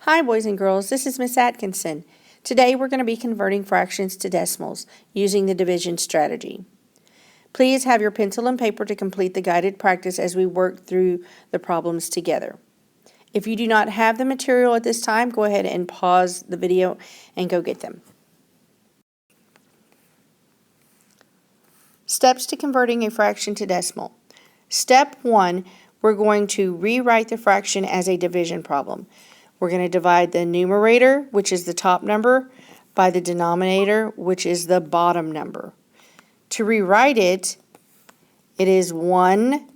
Hi boys and girls, this is Miss Atkinson. Today we're going to be converting fractions to decimals using the division strategy. Please have your pencil and paper to complete the guided practice as we work through the problems together. If you do not have the material at this time, go ahead and pause the video and go get them. Steps to converting a fraction to decimal. Step 1, we're going to rewrite the fraction as a division problem. We're going to divide the numerator, which is the top number, by the denominator, which is the bottom number. To rewrite it, it is 1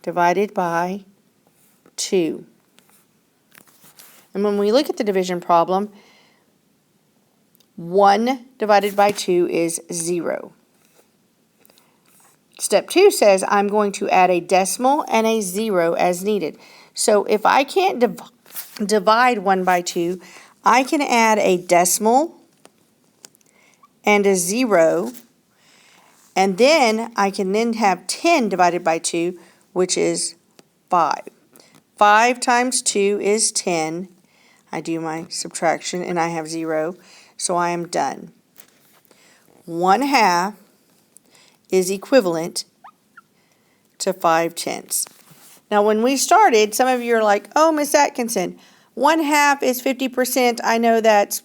divided by 2. And when we look at the division problem, 1 divided by 2 is 0. Step 2 says I'm going to add a decimal and a 0 as needed. So if I can't divide 1 by 2, I can add a decimal and a 0, and then I can then have 10 divided by 2, which is 5. 5 times 2 is 10. I do my subtraction and I have 0, so I am done. 1/2 is equivalent to 5/10. Now when we started, some of you are like, oh, Miss Atkinson, 1/2 is 50%. I know that's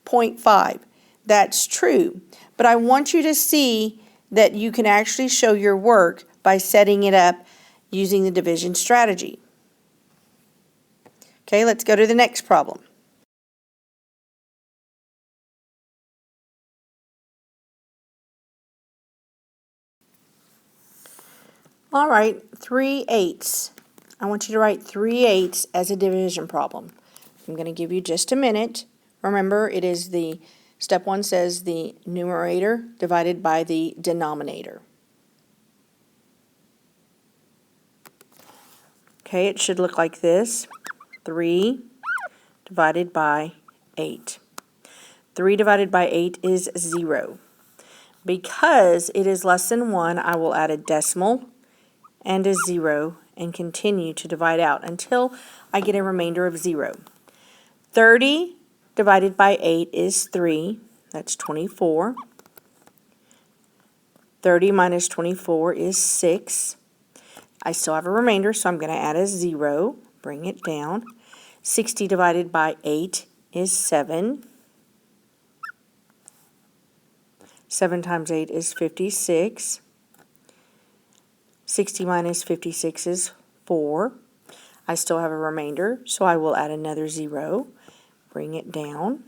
0.5. That's true. But I want you to see that you can actually show your work by setting it up using the division strategy. Okay, let's go to the next problem. All right, 3/8. I want you to write 3/8 as a division problem. I'm going to give you just a minute. Remember, it is step 1 says the numerator divided by the denominator. Okay, it should look like this. 3 divided by 8. 3 divided by 8 is 0. Because it is less than 1, I will add a decimal and a 0 and continue to divide out until I get a remainder of 0. 30 divided by 8 is 3. That's 24. 30 minus 24 is 6. I still have a remainder, so I'm going to add a 0, bring it down. 60 divided by 8 is 7. 7 times 8 is 56. 60 minus 56 is 4. I still have a remainder, so I will add another 0, bring it down.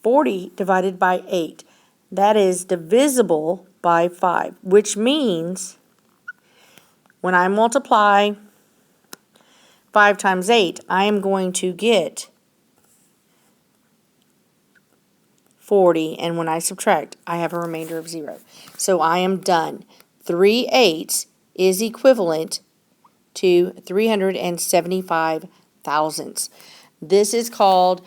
40 divided by 8, that is divisible by 5, which means when I multiply 5 times 8, I am going to get 40, and when I subtract, I have a remainder of 0. So I am done. 3/8 is equivalent to 375 thousandths. This is called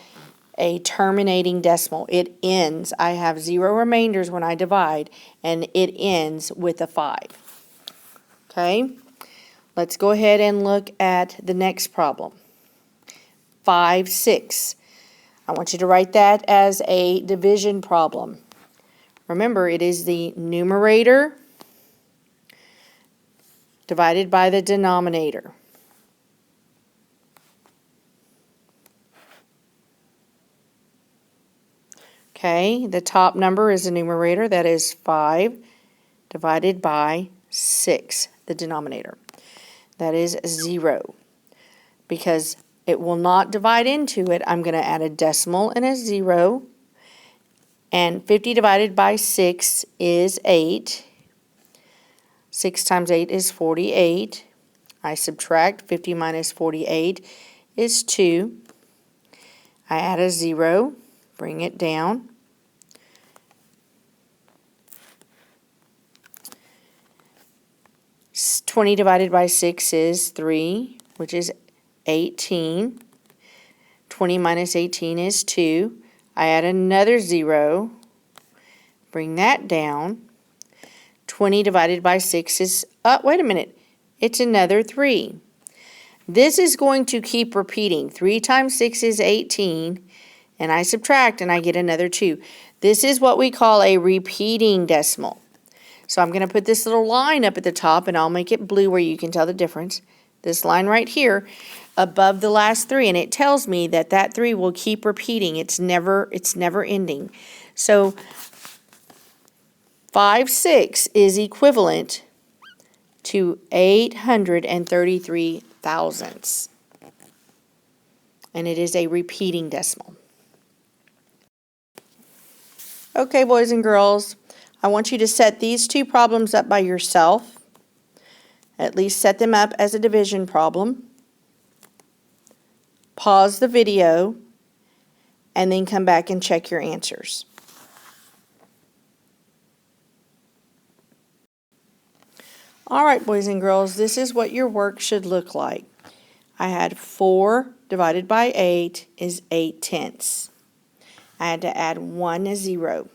a terminating decimal. It ends. I have 0 remainders when I divide, and it ends with a 5. Okay? Let's go ahead and look at the next problem. 5/6. I want you to write that as a division problem. Remember, it is the numerator divided by the denominator. Okay, the top number is the numerator, that is 5 divided by 6, the denominator. That is 0. Because it will not divide into it, I'm going to add a decimal and a 0. And 50 divided by 6 is 8. 6 times 8 is 48. I subtract. 50 minus 48 is 2. I add a 0, bring it down. S 20 divided by 6 is 3, which is 18. 20 minus 18 is 2. I add another 0, bring that down. 20 divided by 6 is, wait a minute, it's another 3. This is going to keep repeating. 3 times 6 is 18, and I subtract and I get another 2. This is what we call a repeating decimal. So I'm going to put this little line up at the top, and I'll make it blue where you can tell the difference. This line right here above the last 3, and it tells me that that 3 will keep repeating. It's never ending. So 5/6 is equivalent to 833 thousandths. And it is a repeating decimal. Okay, boys and girls, I want you to set these 2 problems up by yourself. At least set them up as a division problem. Pause the video and then come back and check your answers. All right, boys and girls, this is what your work should look like. I had 4 divided by 8 is 8/10. I had to add 1 0.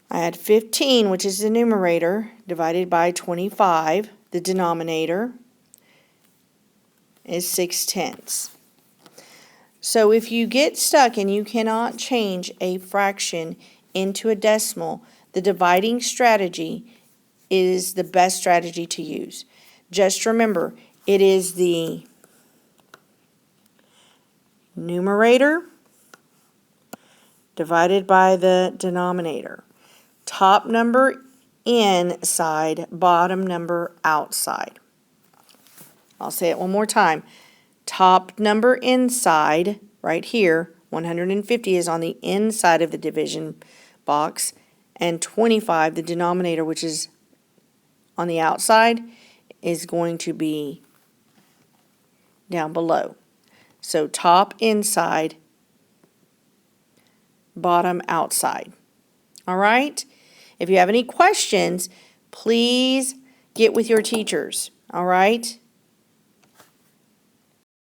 I had 15, which is the numerator, divided by 25. The denominator is 6/10. So if you get stuck and you cannot change a fraction into a decimal, the dividing strategy is the best strategy to use. Just remember, it is the numerator divided by the denominator. Top number inside, bottom number outside. I'll say it one more time. Top number inside, right here, 150 is on the inside of the division box, and 25, the denominator, which is on the outside, is going to be down below. So top inside, bottom outside. All right? If you have any questions, please get with your teachers. All right?